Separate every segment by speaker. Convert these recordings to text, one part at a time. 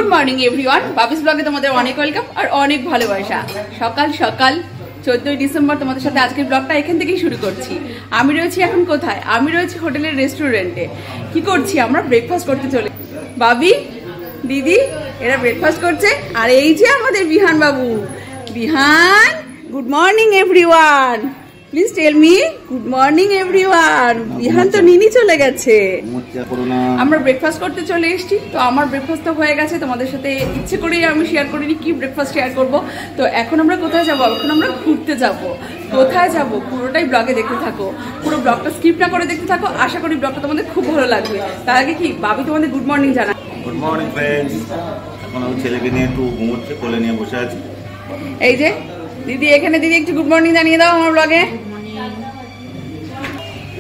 Speaker 1: Good morning everyone, বাবিস ব্লগে তোমাদের অনেক ওয়েলকাম আর অনেক ভালোবাসা। সকাল সকাল 14 ডিসেম্বর তোমাদের সাথে আজকের ব্লগটা এখান থেকেই শুরু করছি। আমি রয়েছি এখন কোথায়? আমি রয়েছি হোটেলের রেস্টুরেন্টে। কি করছি? আমরা ব্রেকফাস্ট করতে চলে। বাবি, দিদি এরা ব্রেকফাস্ট করছে আর এই যে আমাদের বিহান বাবু। Bihan, good morning everyone. Please tell me good morning everyone. Bihan তো নিনি চলে গেছে, আমরা ব্রেকফাস্ট করতে চলে এসেছি। তো আমার ব্রেকফাস্ট হয়ে গেছে, তোমাদের সাথে ইচ্ছে করেই আমি শেয়ার করিনি কি ব্রেকফাস্ট শেয়ার করব। তো এখন আমরা কোথায় যাব? এখন আমরা ঘুরতে যাব। কোথায় যাব পুরোটাই ব্লগে দেখতে থাকো, পুরো ব্লগটা স্কিপ না করে দেখতে থাকো। আশা করি ব্লগটা তোমাদের খুব ভালো লাগবে। তার আগে কি বাবি তোমাদের গুড মর্নিং জানা।
Speaker 2: Good morning friends. এখন আমি ছেলেকে নিয়ে একটু ঘুমোচ্ছে, কোলে নিয়ে বসে আছি।
Speaker 1: এই যে দিদি এখানে, দিদি একটু গুড মর্নিং জানিয়ে দাও আমার ব্লগে।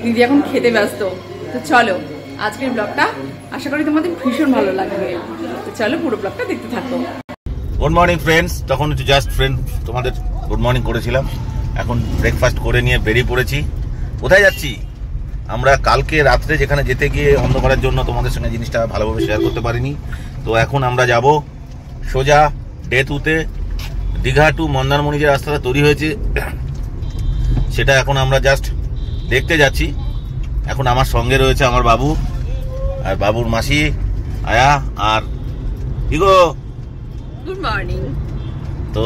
Speaker 1: দিদি এখন খেতে ব্যস্ত। তো চলো আজকের ব্লগটা আশা করি তোমাদের ভীষণ ভালো লাগবে। তো চলো পুরো ব্লগটা দেখতে থাকো।
Speaker 2: Good morning friends. তখন একটু জাস্ট ফ্রেন্ড তোমাদের গুড মর্নিং করেছিলাম। এখন ব্রেকফাস্ট করে নিয়ে বেরিয়ে পড়েছি। কোথায় যাচ্ছি? আমরা কালকে রাত্রে যেখানে যেতে গিয়ে অন্ধকারের জন্য তোমাদের সঙ্গে জিনিসটা ভালোভাবে শেয়ার করতে পারিনি। তো এখন আমরা যাব সোজা ডে 2-তে দীঘা টু মন্দারমণি যে রাস্তাটা তৈরি হয়েছে সেটা এখন আমরা জাস্ট দেখতে যাচ্ছি। এখন আমার সঙ্গে রয়েছে আমার বাবু আর বাবুর মাসি আয়া আর ইগো।
Speaker 1: Good morning.
Speaker 2: তো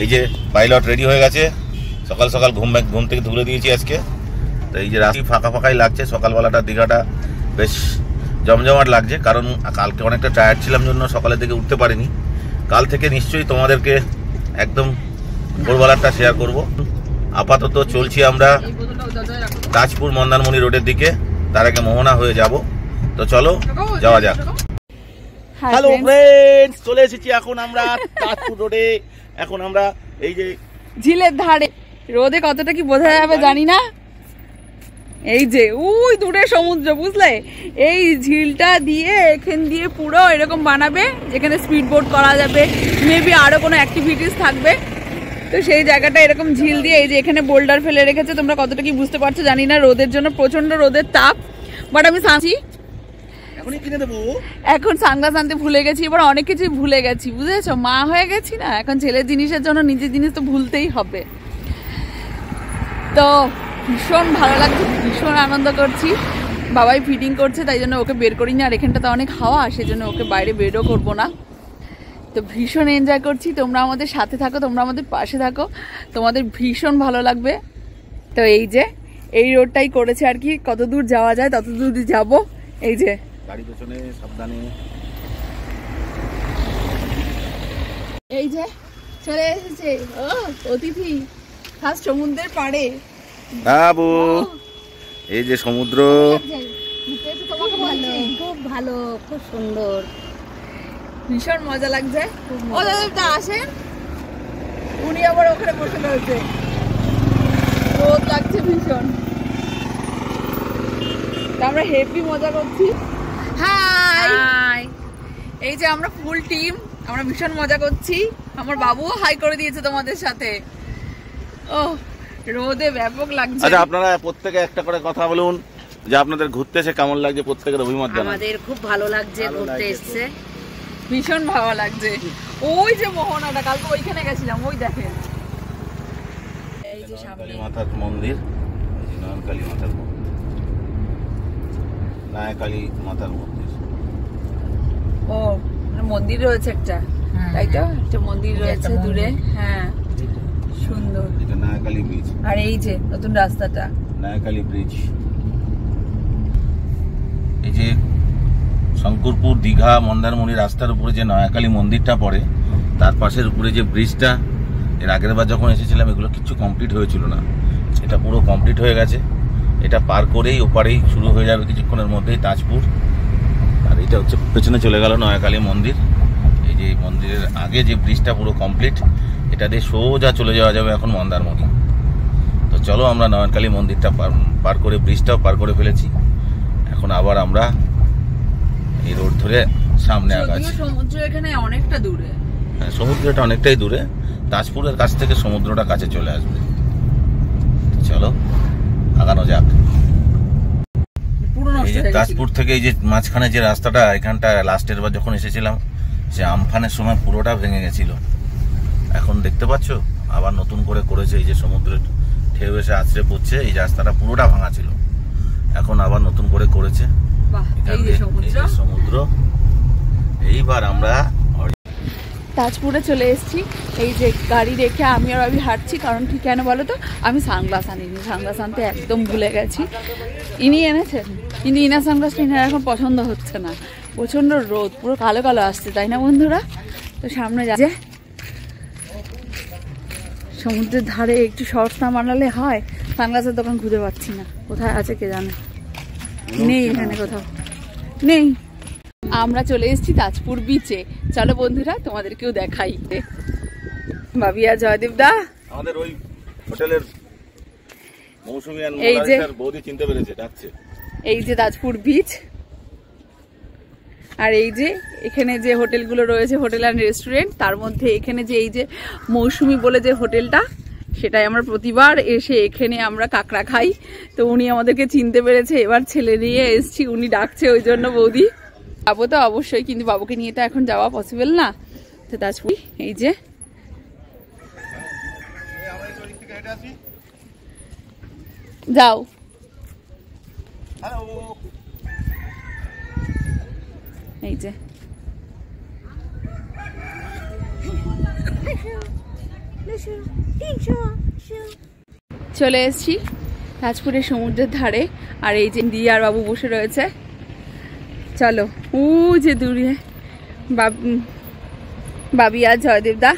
Speaker 2: এই যে পাইলট রেডি হয়ে গেছে। সকাল সকাল ঘুম থেকে তুলে দিয়েছি আজকে। তো এই যে রাস্তা ফাঁকা ফাঁকাই লাগছে, সকালবেলাটা দীঘাটা বেশ জমজমাট লাগছে, কারণ কালকে অনেকটা টায়ার্ড ছিলাম জন্য সকালের দিকে উঠতে পারিনি। কাল থেকে নিশ্চয়ই তোমাদেরকে একদম ভোরবেলাটা শেয়ার করব। আপাতত চলছি আমরা তাজপুর মন্দারমণি রোডের দিকে, তার আগে মোহনা হয়ে যাব। তো চলো যাওয়া যাক। হ্যালো ফ্রেন্ডস, চলে এসেছি এখন আমরা তাজপুর রোডে। এখন আমরা এই যে
Speaker 1: ঝিলের ধারে, রোদে কতটা কি বোঝা যাবে জানি না। এই যে ওই দূরে সমুদ্র, বুঝলে? এই ঝিলটা দিয়ে এখান দিয়ে পুরো এরকম বানাবে যেখানে স্পিড বোট করা যাবে, মেবি আরো কোনো অ্যাক্টিভিটিস থাকবে। তো সেই জায়গাটা এরকম ঝিল দিয়ে এই যে এখানে বোল্ডার ফেলে রেখেছে। তোমরা কতটা কি বুঝতে পারছো জানি না, রোদের জন্য প্রচন্ড রোদের তাপ। বাট আমি সাঁচি এখন সানগ্লাস আনতে ভুলে গেছি, এবার অনেক কিছু ভুলে গেছি, বুঝেছো? মা হয়ে গেছি না, এখন ছেলের জিনিসের জন্য নিজের জিনিস তো ভুলতেই হবে। তো ভীষণ ভালো লাগছে, ভীষণ আনন্দ করছি। বাবাই ফিটিং করছে, তাই জন্য ওকে বের করি না। আর এখানটাতে অনেক হাওয়া, সেজন্য ওকে বাইরে বেরও করবো না। তো ভীষণ এনজয় করছি। তোমরা আমাদের সাথে থাকো, তোমরা আমাদের পাশে থাকো, তোমাদের ভীষণ ভালো লাগবে। তো এই যে এই রোডটাই করেছে আর কি, কত দূর যাওয়া যায় তত দূর যাবো। এই যে
Speaker 2: গাড়ি পেছনে সাবধানে।
Speaker 1: এই যে চলে এসেছে অতিথি ফার্স্ট সমুদ্রের পাড়ে।
Speaker 2: বাবু, এই যে সমুদ্র।
Speaker 3: খুব ভালো, খুব সুন্দর,
Speaker 1: ভীষণ মজা লাগছে। ও দাদা আসেন, উনি আবার ওখানে বসে রয়েছে, রোদ লাগছে ভীষণ। আমরা হেভি মজা করছি। হাই, এই যে আমরা ফুল টিম, আমরা ভীষণ মজা করছি। আমার বাবুও হাই করে দিয়েছে তোমাদের সাথে। ও রোদে ব্যাপক লাগছে।
Speaker 2: আচ্ছা, আপনারা প্রত্যেকে একটা করে কথা বলুন যে আপনাদের ঘুরতে এসে কেমন লাগছে, প্রত্যেকের অভিমত জানান।
Speaker 3: আমাদের খুব ভালো লাগছে, ঘুরতে এসেছে
Speaker 1: ভীষণ ভালো লাগছে। ওই যে মোহনাটা, কালকে ওইখানে গেছিলাম, ওই দেখেন এই যে সামনে
Speaker 2: মাতার মন্দির, নয়নকালী মাতার মন্দির, নায়কালী মাতার মন্দির।
Speaker 1: ও মন্দির রয়েছে একটা, তাই তো? একটা মন্দির রয়েছে দূরে। হ্যাঁ সুন্দর।
Speaker 2: এটা নায়কালী ব্রিজ।
Speaker 1: আর এই যে নতুন রাস্তাটা,
Speaker 2: নায়কালী ব্রিজ। এই যে শঙ্করপুর দীঘা মন্দারমণি রাস্তার উপরে যে নয়াকালী মন্দিরটা পড়ে, তার পাশের উপরে যে ব্রিজটা, এর আগের বার যখন এসেছিলাম এগুলো কিছু কমপ্লিট হয়েছিল না, এটা পুরো কমপ্লিট হয়ে গেছে। এটা পার করেই ওপারেই শুরু হয়ে যাবে কিছুক্ষণের মধ্যেই তাজপুর। আর এটা হচ্ছে পেছনে চলে গেল নয়াকালী মন্দির। এই যে মন্দিরের আগে যে ব্রিজটা পুরো কমপ্লিট, এটা দিয়ে সোজা চলে যাওয়া যাবে এখন মন্দারমণি। তো চলো আমরা নয়নকালী মন্দিরটা পার করে ব্রিজটাও পার করে ফেলেছি। এখন আবার আমরা এই রোড ধরে সামনে আগাচ্ছি।
Speaker 1: সমুদ্র এখানে অনেকটা দূরে।
Speaker 2: হ্যাঁ, সমুদ্রটা অনেকটাই দূরে, তাজপুরের কাছ থেকে সমুদ্রটা কাছে চলে আসবে। চলো আগানো যাক। তাজপুর থেকে এই যে মাঝখানে যে রাস্তাটা, এখানটা লাস্টের বার যখন এসেছিলাম যে আমফানের সময় পুরোটা ভেঙে গেছিল। এখন দেখতে পাচ্ছ আবার নতুন করে করেছে। এই যে সমুদ্রের ঢেউ এসে আছড়ে পড়ছে, এই রাস্তাটা পুরোটা ভাঙা ছিল, এখন আবার নতুন করে করেছে। সমুদ্র। এইবার আমরা
Speaker 1: তাজপুরে চলে এসেছি। এই যে গাড়ি রেখে আমি আর আমি হাঁটছি, কারণ ঠিক কেন বলো তো, আমি সানগ্লাস আনিনি, সানগ্লাস আনতে একদম ভুলে গেছি। ইনি এনেছেন, কিন্তু ইনার সানগ্লাসটা ইনার এখন পছন্দ হচ্ছে না, প্রচণ্ড রোদ, পুরো কালো কালো আসছে, তাই না বন্ধুরা? তো সামনে যাচ্ছে সমুদ্রের ধারে, একটু শর্টস না বানালে হয়। সানগ্লাসের দোকান খুঁজে পাচ্ছি না, কোথায় আছে কে জানে, নেই এখানে কোথাও নেই। আমরা চলে এসেছি তাজপুর বিচে। চলো বন্ধুরা তোমাদেরকেও দেখাই। ভাবিয়া জয়দেব দা
Speaker 2: আমাদের ওই হোটেলের মৌসুমী
Speaker 1: এই যে
Speaker 2: বৌদি চিনতে পেরেছে, ডাকছে।
Speaker 1: এই যে তাজপুর বিচ, আর এই যে এখানে যে হোটেলগুলো রয়েছে, হোটেল অ্যান্ড রেস্টুরেন্ট, তার মধ্যে এখানে যে এই যে মৌসুমী বলে যে হোটেলটা, সেটাই আমরা প্রতিবার এসে এখানে আমরা কাঁকড়া খাই। তো উনি আমাদেরকে চিনতে পেরেছে, এবার ছেলে নিয়ে এসছি, উনি ডাকছে ওই জন্য বৌদি। যাবো তো অবশ্যই, কিন্তু বাবুকে নিয়ে তো এখন যাওয়া পসিবল না। তো তাজপুর এই যে যাও, এই যে চলে এসছি তাজপুরের সমুদ্রের ধারে। আর এই যে দি আর বাবু বসে রয়েছে। চলো ও যে দূরে বাবি আর জয়দেব দা,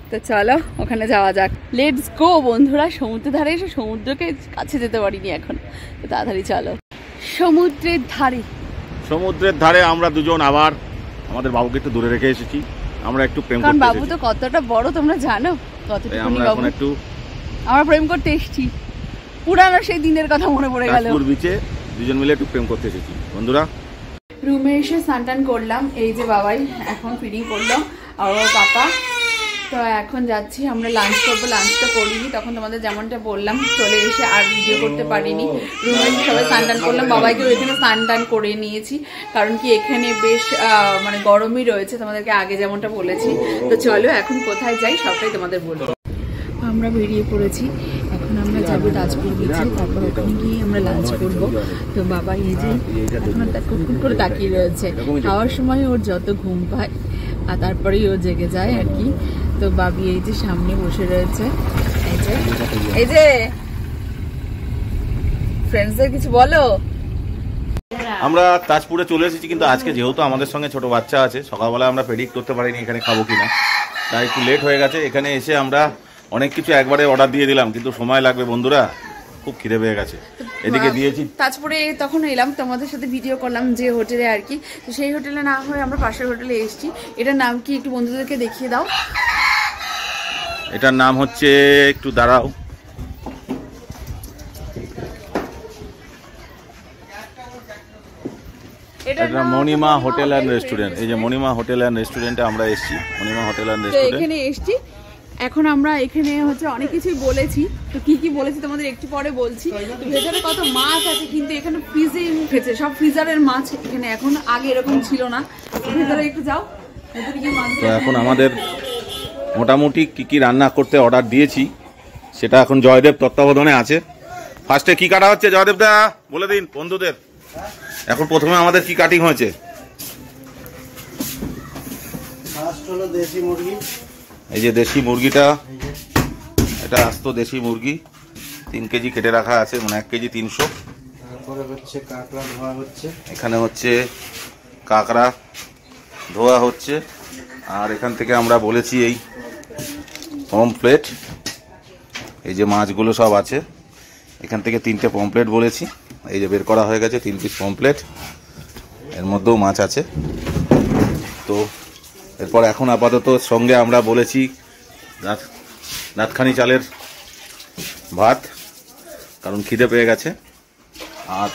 Speaker 1: তো চলো ওখানে যাওয়া যাক। লেটস গো বন্ধুরা। সমুদ্রের ধারে এসে সমুদ্রকে কাছে যেতে পারিনি এখন, তো তাড়াতাড়ি চলো। সমুদ্রের ধারে
Speaker 2: আমরা দুজন আবার আমাদের বাবুকে একটু দূরে রেখে এসেছি। আমরা একটু প্রেম করতে,
Speaker 1: কারণ বাবু তো কতটা বড় তোমরা জানো, কতটুকু বাবু একটু আমরা প্রেম করতে এসেছি। পুরানো সেই দিনের কথা মনে পড়ে গেল।
Speaker 2: তাজপুর বিচে দুজন মিলে একটু প্রেম করতে এসেছি বন্ধুরা।
Speaker 1: রুমে এসে স্নান করলাম, এই যে বাবাই এখন ফিডিং করলো আর ওর পাপা। তো এখন যাচ্ছি আমরা লাঞ্চ করবো। লাঞ্চটা করিনি, তখন তোমাদের যেমনটা বললাম চলে এসে আর ভিডিও করতে পারিনি। রুমে এসে সবাই স্নান করলাম, বাবাইকেও এখানে স্নান করে নিয়েছি, কারণ কি এখানে বেশ মানে গরমই রয়েছে, তোমাদেরকে আগে যেমনটা বলেছি। তো চলো এখন কোথায় যাই সবটাই তোমাদের বলবো। আমরা বেরিয়ে পড়েছি, এখন আমরা যাবো তাজপুর বিচে, তারপর ওখানে গিয়ে আমরা লাঞ্চ করবো। তো বাবা এই যে এখন কুটকুট করে তাকিয়ে রয়েছে, খাওয়ার সময় ওর যত ঘুম পায় আর তারপরেই ও জেগে যায় আর কি। তো বাবি এই যে সামনে বসে রয়েছে, এই যে ফ্রেন্ডসদের কিছু বলো।
Speaker 2: আমরা তাজপুরে চলে এসেছি, কিন্তু আজকে যেহেতু আমাদের সঙ্গে ছোট বাচ্চা আছে, সকালবেলা আমরা প্রেডিক্ট করতে পারিনি এখানে খাবো কিনা, তাই একটু লেট হয়ে গেছে। এখানে এসে আমরা অনেক কিছু একবারে অর্ডার দিয়ে দিলাম, কিন্তু সময় লাগবে বন্ধুরা, খুব খিদে পেয়ে গেছে। এদিকে দিয়েছি
Speaker 1: তাজপুরে, তখন এলাম তোমাদের সাথে ভিডিও করলাম যে হোটেলে আর কি। তো সেই হোটেলে না হয়ে আমরা পাশের হোটেলে এসেছি। এটার নাম কি একটু বন্ধুদেরকে দেখিয়ে দাও।
Speaker 2: এটার নাম হচ্ছে, একটু দাঁড়াও, এটা মণিমা হোটেল অ্যান্ড রেস্টুরেন্ট। এই যে মণিমা হোটেল অ্যান্ড রেস্টুরেন্টে আমরা এসেছি, মণিমা হোটেল অ্যান্ড রেস্টুরেন্ট
Speaker 1: এখানে এসেছি। এখন আমরা এখানে হচ্ছে অনেক কিছুই বলেছি, তো কি কি বলেছি তোমাদের একটু পরে বলছি। তো ভেতরে কত মাছ আছে, কিন্তু এখানে ফ্রিজে উঠেছে, সব ফ্রিজারের মাছ এখানে এখন, আগে এরকম ছিল না। ভেতরে একটু যাও, ভেতরে কি মাছ।
Speaker 2: তো এখন আমাদের মোটামুটি কি কি রান্না করতে অর্ডার দিয়েছি সেটা এখন জয়দেব তত্ত্বাবধানে আছে। ফার্স্টে কি কাটা হচ্ছে জয়দেব দা বলে দিন বন্ধুদের। এখন প্রথমে আমাদের কি কাটিং হয়েছে?
Speaker 4: ফার্স্ট হলো দেশি মুরগি।
Speaker 2: এই যে দেশি মুরগিটা, এটা আস্ত দেশি মুরগি 3 কেজি কেটে রাখা আছে, মানে 1 কেজি 300।
Speaker 4: তারপরে হচ্ছে কাঁকড়া ধোয়া হচ্ছে,
Speaker 2: এখানে হচ্ছে কাঁকড়া ধোয়া হচ্ছে। আর এখান থেকে আমরা বলেছি এই পমফ্লেট, এই যে মাছগুলো সব আছে, এখান থেকে 3টে পমফ্লেট বলেছি, এই যে বের করা হয়ে গেছে 3 পিস পমফ্লেট, এর মধ্যেও মাছ আছে। তো এরপর এখন আপাতত সঙ্গে আমরা বলেছি নাতখানি চালের ভাত, কারণ খিদে পেয়ে গেছে। আর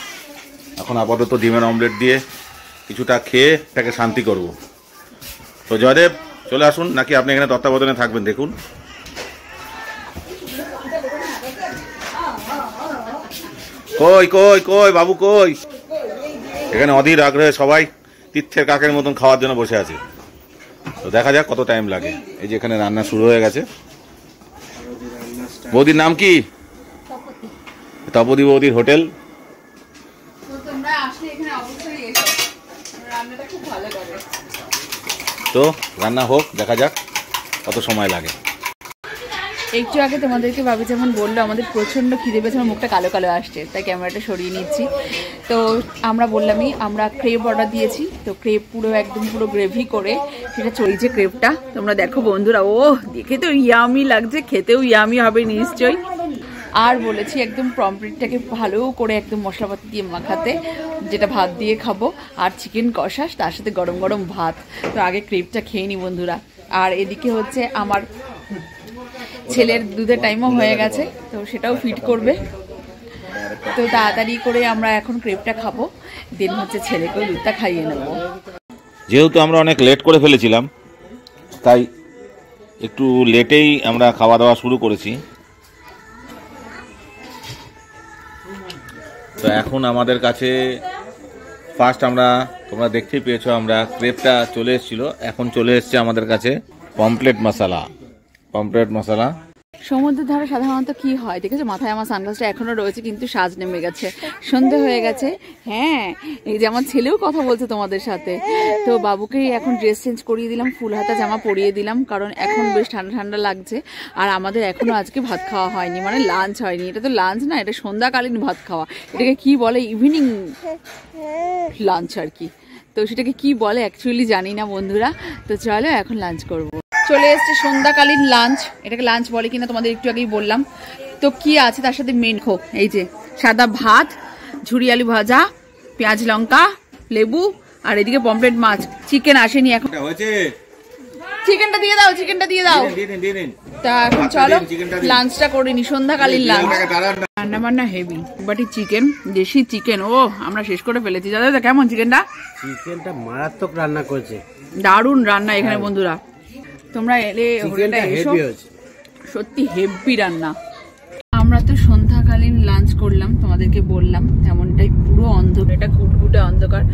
Speaker 2: এখন আপাতত ডিমের অমলেট দিয়ে কিছুটা খেয়ে এটাকে শান্তি করব। তো জয়দেব চলে আসুন, নাকি আপনি এখানে তত্ত্বাবধানে থাকবেন? দেখুন কই কই কই বাবু কই? এখানে অধীর আগ্রহে সবাই তীর্থের কাকের মতন খাওয়ার জন্য বসে আছে। তো দেখা যাক কত টাইম লাগে। এই যে এখানে রান্না শুরু হয়ে গেছে।
Speaker 4: বৌদি রান্না start।
Speaker 2: বৌদির নাম কি? তপদি বৌদির হোটেল।
Speaker 1: তো তোমরা আসলে এখানে অবশ্যই এসো, রান্নাটা খুব ভালো করে।
Speaker 2: তো রান্না হোক, দেখা যাক কত সময় লাগে।
Speaker 1: একটু আগে তোমাদেরকে ভাবি যেমন বললো আমাদের প্রচণ্ড খিদে পেয়েছে, আমার মুখটা কালো কালো আসছে, তাই ক্যামেরাটা সরিয়ে নিচ্ছি। তো আমরা বললামই আমরা ক্রেপ অর্ডার দিয়েছি, তো ক্রেপ পুরো একদম পুরো গ্রেভি করে সেটা চলছে ক্রেপটা। তোমরা দেখো বন্ধুরা, ও দেখে তো ইয়ামি লাগছে, খেতেও ইয়ামি হবে নিশ্চয়ই। আর বলেছি একদম পমফ্রেটটাকে ভালো করে একদম মশলাপাতি দিয়ে মাখাতে, যেটা ভাত দিয়ে খাবো, আর চিকেন কষা, তার সাথে গরম গরম ভাত। তো আগে ক্রেপটা খেয়ে নি বন্ধুরা। আর এদিকে হচ্ছে আমার ছেলের দুধের টাইমও হয়ে গেছে, তো সেটাও ফিট করবে। তো তাড়াতাড়ি করে আমরা এখন ক্রেপটা খাবো, দেন হচ্ছে ছেলেকেও দুধটা খাইয়ে নেবো।
Speaker 2: যেহেতু আমরা অনেক লেট করে ফেলেছিলাম, তাই একটু লেটেই আমরা খাওয়া দাওয়া শুরু করেছি। তো এখন আমাদের কাছে ফার্স্ট তোমরা দেখতেই পেয়েছো, আমরা ক্রেপটা চলে এসেছিল, এখন চলে এসছে আমাদের কাছে পমফ্রেট মশলা।
Speaker 1: সমুদ্রের ধারে সাধারণত কি হয় দেখেছো, মাথায় আমার সানগ্লাসটা এখনো রয়েছে, কিন্তু সাজ নেমে গেছে, সন্ধে হয়ে গেছে। হ্যাঁ, এই যে আমার ছেলেও কথা বলছে তোমাদের সাথে। তো বাবুকে এখন ড্রেস চেঞ্জ করিয়ে দিলাম, ফুল হাতা জামা পরিয়ে দিলাম, কারণ এখন বেশ ঠান্ডা ঠান্ডা লাগছে। আর আমাদের এখনো আজকে ভাত খাওয়া হয়নি, মানে লাঞ্চ হয়নি। এটা তো লাঞ্চ না, এটা সন্ধ্যাকালীন ভাত খাওয়া, এটাকে কি বলে, ইভিনিং লাঞ্চ আর কি। তো সেটাকে কি বলে অ্যাকচুয়ালি জানি না বন্ধুরা। তো চলো এখন লাঞ্চ করবো। চলে এসছে সন্ধ্যাকালীন লাঞ্চ, এটাকে লাঞ্চ বলে কিনা তোমাদের একটু আগেই বললাম। তো কি আছে তার সাথে মেন খো, এই যে সাদা ভাত, ঝুরি আলু ভাজা, পেঁয়াজ লঙ্কা, লেবু, আর এদিকে পমফ্রেট মাছ। চিকেন আসেনি এখন, চিকেনটা দিয়ে দাও, চিকেনটা দিয়ে দাও। তা এখন চলো লাঞ্চটা করে নি, সন্ধ্যাকালীন লাঞ্চ। রান্না বান্না হেভি, বাটি চিকেন, দেশি চিকেন, ও আমরা শেষ করে ফেলেছি। দাদা কেমন চিকেনটা?
Speaker 4: চিকেনটা মারাত্মক রান্না করেছে,
Speaker 1: দারুণ রান্না এখানে বন্ধুরা। তোমরা এলে হোটেলটা এসো, সত্যি হেভি রান্না। আমরা তো সন্ধ্যাকালীন লাঞ্চ করলাম, তোমাদেরকে বললাম তেমনটাই, পুরো অন্ধকার, এটা ঘুটঘুটে অন্ধকার।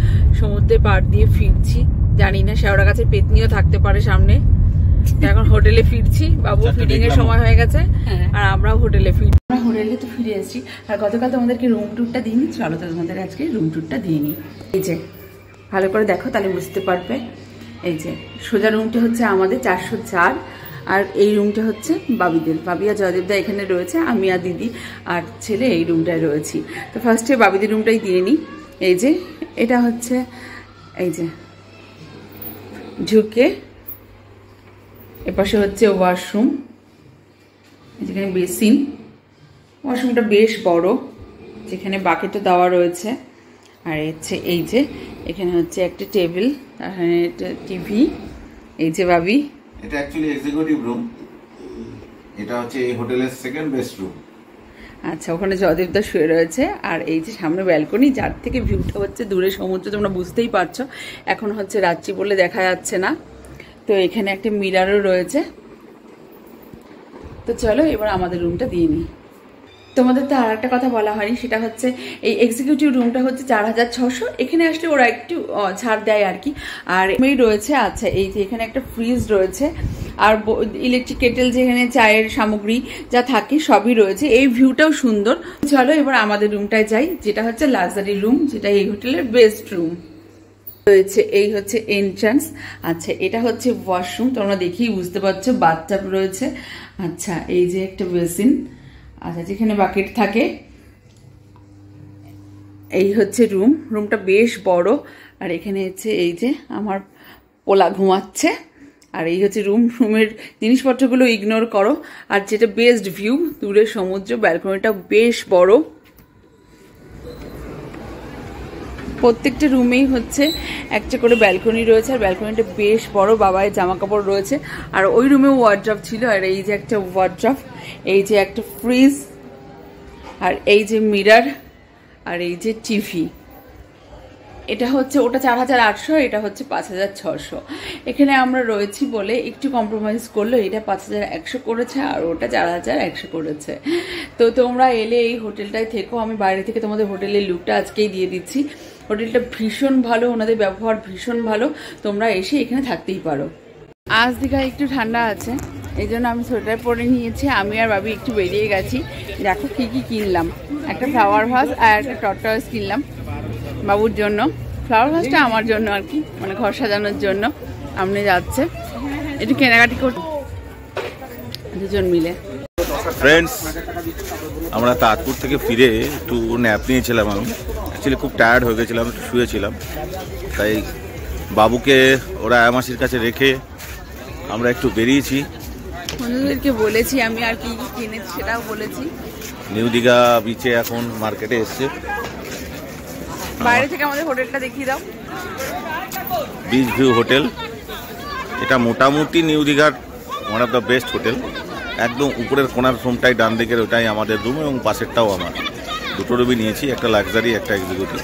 Speaker 1: সমুদ্রের পাড় দিয়ে ফিরছি, জানি না শেওড়া গাছের পেতনিও থাকতে পারে সামনে। এখন হোটেলে ফিরছি, বাবু ফিডিং এর সময় হয়ে গেছে, আর আমরাও হোটেলে ফিরছি। আমরা হোটেলে তো ফিরে এসেছি, আর গতকাল তোমাদেরকে রুম ট্যুরটা দিইনি, চলো তো তোমাদের আজকে রুম ট্যুরটা দিয়ে নিই। এই যে ভালো করে দেখো, তাহলে বুঝতে পারবে। এই যে সোজা রুমটা হচ্ছে আমাদের 404, আর এই রুমটা হচ্ছে বাবিদের। বাবি আর জয়দেবদা এখানে রয়েছে, আমি আর দিদি আর ছেলে এই রুমটায় রয়েছি। তো ফার্স্টে বাবিদের রুমটাই দিয়ে নিই। এই যে এটা হচ্ছে, এই যে ঝুঁকে, এপাশে হচ্ছে ওয়াশরুম, যেখানে বেসিন। ওয়াশরুমটা বেশ বড়, যেখানে বাকেটও দেওয়া রয়েছে। আর হচ্ছে এই যে এখানে হচ্ছে একটা টেবিল, এখানে টিভি। এই যে বাবি,
Speaker 2: এটা অ্যাকচুয়ালি এক্সিকিউটিভ রুম, এটা হচ্ছে এই হোটেলের সেকেন্ড বেস্ট রুম।
Speaker 1: আচ্ছা, ওখানে জয়দেবদা শুয়ে রয়েছে। আর এই যে সামনে ব্যালকনি, যার থেকে ভিউটা হচ্ছে দূরে সমুদ্র, তোমরা বুঝতেই পারছো। এখন হচ্ছে রাত্রি বলে দেখা যাচ্ছে না। তো এখানে একটা মিরারও রয়েছে। তো চলো এবার আমাদের রুমটা দিয়ে নিই। তোমাদের তো আর একটা কথা বলা হয়নি, সেটা হচ্ছে এই এক্সিকিউটিভ রুমটা হচ্ছে 4600। এখানে আসলে ওরা একটু ছাড় দেয় আর কি। আর এমনি রয়েছে, আচ্ছা এই যে এখানে একটা ফ্রিজ রয়েছে, আর ইলেকট্রিক কেটেল, যেখানে চায়ের সামগ্রী যা থাকে সবই রয়েছে। এই ভিউটাও সুন্দর। চলো এবার আমাদের রুমটায় যাই, যেটা হচ্ছে লাক্সারি রুম, যেটা এই হোটেলের বেস্ট রুম রয়েছে। এই হচ্ছে এন্ট্রান্স। আচ্ছা, এটা হচ্ছে ওয়াশরুম, তোমরা দেখেই বুঝতে পারছো, বাথটাব রয়েছে। আচ্ছা, এই যে একটা বেসিন, আচ্ছা যেখানে বাকেট থাকে। এই হচ্ছে রুমটা বেশ বড়। আর এখানে হচ্ছে এই যে আমার পোলা ঘুমাচ্ছে। আর এই হচ্ছে রুমের জিনিসপত্রগুলো ইগনোর করো। আর যেটা বেস্ট ভিউ, দূরে সমুদ্র, ব্যালকনিটা বেশ বড়। প্রত্যেকটা রুমেই হচ্ছে একটা করে ব্যালকনি রয়েছে, আর ব্যালকনিটা বেশ বড়। বাবায়ের জামা কাপড় রয়েছে, আর ওই রুমে ওয়ার্ড্রপ ছিল। আর এই যে একটা ওয়ার্ড্রপ, এই যে একটা ফ্রিজ, আর এই যে মিরার, আর এই যে টিভি। এটা হচ্ছে ওটা 4800, এটা হচ্ছে 5600। এখানে আমরা রয়েছি বলে একটু কম্প্রোমাইজ করলো, এটা 5100 করেছে, আর ওটা 4100 করেছে। তো তোমরা এলে এই হোটেলটায় থেকো। আমি বাইরে থেকে তোমাদের হোটেলের লুকটা আজকেই দিয়ে দিচ্ছি। হোটেলটা ভীষণ ভালো, ওনাদের ব্যবহার ভীষণ ভালো, তোমরা এসে এখানে থাকতেই পারো। আজ দীঘায় একটু ঠান্ডা আছে, এই জন্য আমি সোয়েটার পরে নিয়েছি। আমি আর বাবি একটু বেরিয়ে গেছি। দেখো কি কি কিনলাম, একটা ফ্লাওয়ার ভাস আর একটা টর্টয়েস কিনলাম বাবুর জন্য। ফ্লাওয়ার ভাসটা আমার জন্য আর কি, মানে ঘর সাজানোর জন্য। আপনি যাচ্ছে একটু কেনাকাটি করতে দুজন মিলে।
Speaker 2: ফ্রেন্ডস, আমরা তাজপুর থেকে ফিরে একটু ন্যাপ নিয়েছিলাম। আমি অ্যাকচুয়ালি খুব টায়ার্ড হয়ে গেছিলাম, একটু শুয়েছিলাম। তাই বাবুকে ওরা আয়ামাসির কাছে রেখে আমরা একটু বেরিয়েছি।
Speaker 1: বন্ধুদেরকে বলেছি আমি আর কি কি কিনেছি সেটাও বলেছি।
Speaker 2: নিউ দীঘা বিচে এখন মার্কেটে এসছে।
Speaker 1: বাইরে থেকে আমাদের হোটেলটা দেখিয়ে দাও।
Speaker 2: বিচ ভিউ হোটেল, এটা মোটামুটি নিউ দীঘার one of the best hotel. একদম উপরের কোনার রুমটাই ডান দিকের, ওটাই আমাদের রুম এবং পাশেরটাও আমার। দুটো রুমই নিয়েছি, একটা লাক্সারি একটা এক্সিকিউটিভ।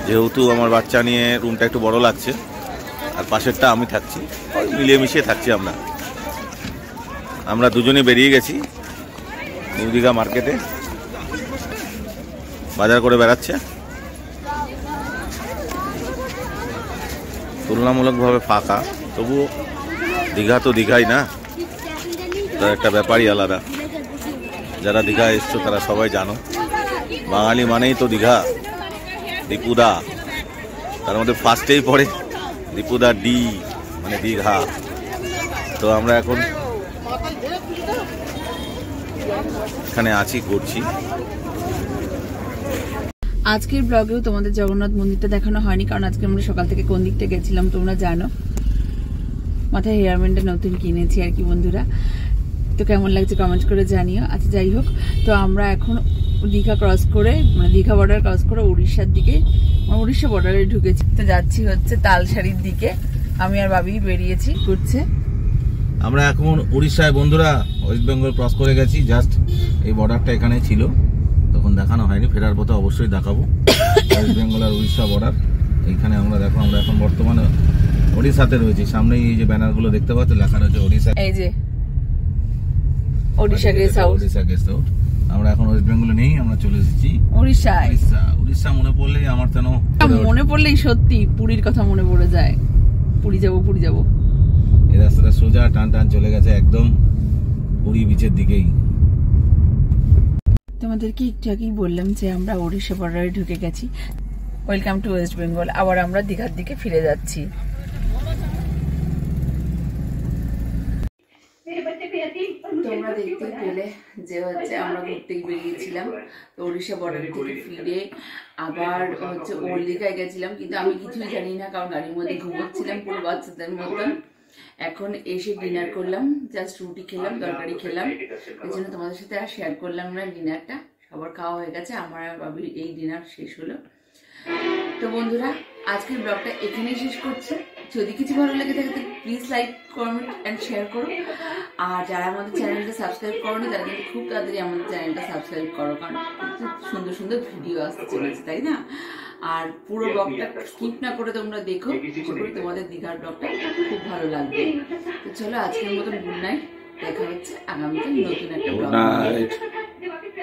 Speaker 2: যেহেতু আমার বাচ্চা নিয়ে রুমটা একটু বড় লাগছে, আর পাশেরটা আমি থাকছি, মিলিয়ে মিশিয়ে থাকছি আমরা। আমরা দুজনেই বেরিয়ে গেছি নিউ দীঘা মার্কেটে, বাজার করে বেড়াচ্ছে। তুলনামূলকভাবে ফাঁকা, তবুও দীঘা তো দীঘাই না, তার একটা ব্যাপারই আলাদা। যারা দীঘা এসছো তারা সবাই জানো, বাঙালি মানেই তো দীঘা। দীপুদা, তার মধ্যে ফার্স্টেই পড়ে দীপুদা ডি মানে দীঘা। তো আমরা এখন এখানে আছি, ঘুরছি।
Speaker 1: আজকের ব্লগেও তোমাদের জগন্নাথ মন্দিরটা দেখানো হয়নি, কারণ আজকে আমরা সকাল থেকে কোন দিকটা গেছিলাম তোমরা জানো। মাথায় হেয়ার ব্যান্ডটা নতুন কিনেছি আর কি বন্ধুরা। তো কেমন লাগছে কমেন্ট করে জানিও। আচ্ছা যাই হোক, তো আমরা এখন দীঘা ক্রস করে, মানে দীঘা বর্ডার ক্রস করে উড়িষ্যার দিকে, উড়িষ্যা বর্ডারে ঢুকেছি। তো যাচ্ছি হচ্ছে তালসারির দিকে। আমি আর বাবি বেরিয়েছি ঘুরছে।
Speaker 2: আমরা এখন উড়িষ্যায় বন্ধুরা, ওয়েস্ট বেঙ্গল ক্রস করে গেছি। জাস্ট এই বর্ডারটা এখানে ছিল, তখন দেখানো হয়নি। ফেরার পথে অবশ্যই দেখাবো ওয়েস্ট বেঙ্গল আর উড়িষ্যা বর্ডার। এইখানে আমরা দেখো, আমরা এখন বর্তমানে ওড়িশাতে রয়েছি। সামনেই এই যে ব্যানারগুলো দেখতে পাচ্ছ, লেখা রয়েছে ওড়িশা,
Speaker 1: এই যে Odisha guest house.
Speaker 2: Odisha guest house. আমরা এখন ওয়েস্ট বেঙ্গলে নেই, আমরা চলে এসেছি
Speaker 1: উড়িষ্যায়।
Speaker 2: উড়িষ্যা মনে পড়লেই আমার যেন
Speaker 1: মনে পড়লেই সত্যি পুরীর কথা মনে পড়ে যায়। পুরী যাবো পুরী যাবো।
Speaker 2: এই রাস্তাটা সোজা টান টান চলে গেছে একদম পুরী বিচের দিকেই।
Speaker 1: তোমাদেরকে একটু আগেই বললাম যে আমরা ওড়িশা বর্ডারে ঢুকে গেছি। Welcome to West Bengal. আবার আমরা দীঘার দিকে ফিরে যাচ্ছি। তোমরা দেখতে পেলে যে হচ্ছে আমরা ঘুরতে বেরিয়েছিলাম, তো ওড়িশা বর্ডার থেকে ফিরে আবার হচ্ছে ওল্ড দীঘায় গেছিলাম, কিন্তু আমি কিছুই জানি না, কারণ গাড়ির মধ্যে ঘুমোচ্ছিলাম পুরো বাচ্চাদের মতন। এখন এসে ডিনার করলাম, জাস্ট রুটি খেলাম, তরকারি খেলাম। এই জন্য তোমাদের সাথে আর শেয়ার করলাম না ডিনারটা। সবার খাওয়া হয়ে গেছে, আমার আর বাবির এই ডিনার শেষ হলো। তো বন্ধুরা, আজকের ব্লগটা এখানেই শেষ করছি। যদি কিছু ভালো লেগে থাকে তো please like, comment and share করো। আর যারা আমাদের চ্যানেলটা সাবস্ক্রাইব করোনি তারা কিন্তু খুব তাড়াতাড়ি আমাদের চ্যানেলটা সাবস্ক্রাইব করো, কারণ খুব সুন্দর সুন্দর ভিডিও আসতে চলেছে, তাই না? আর পুরো ব্লগটা স্কিপ না করে তোমরা দেখো, তোমাদের দীঘার ব্লগটা খুব ভালো লাগবে। তো চলো আজকের মতন গুড নাইট, দেখা হচ্ছে আগামীকাল নতুন একটা ব্লগ।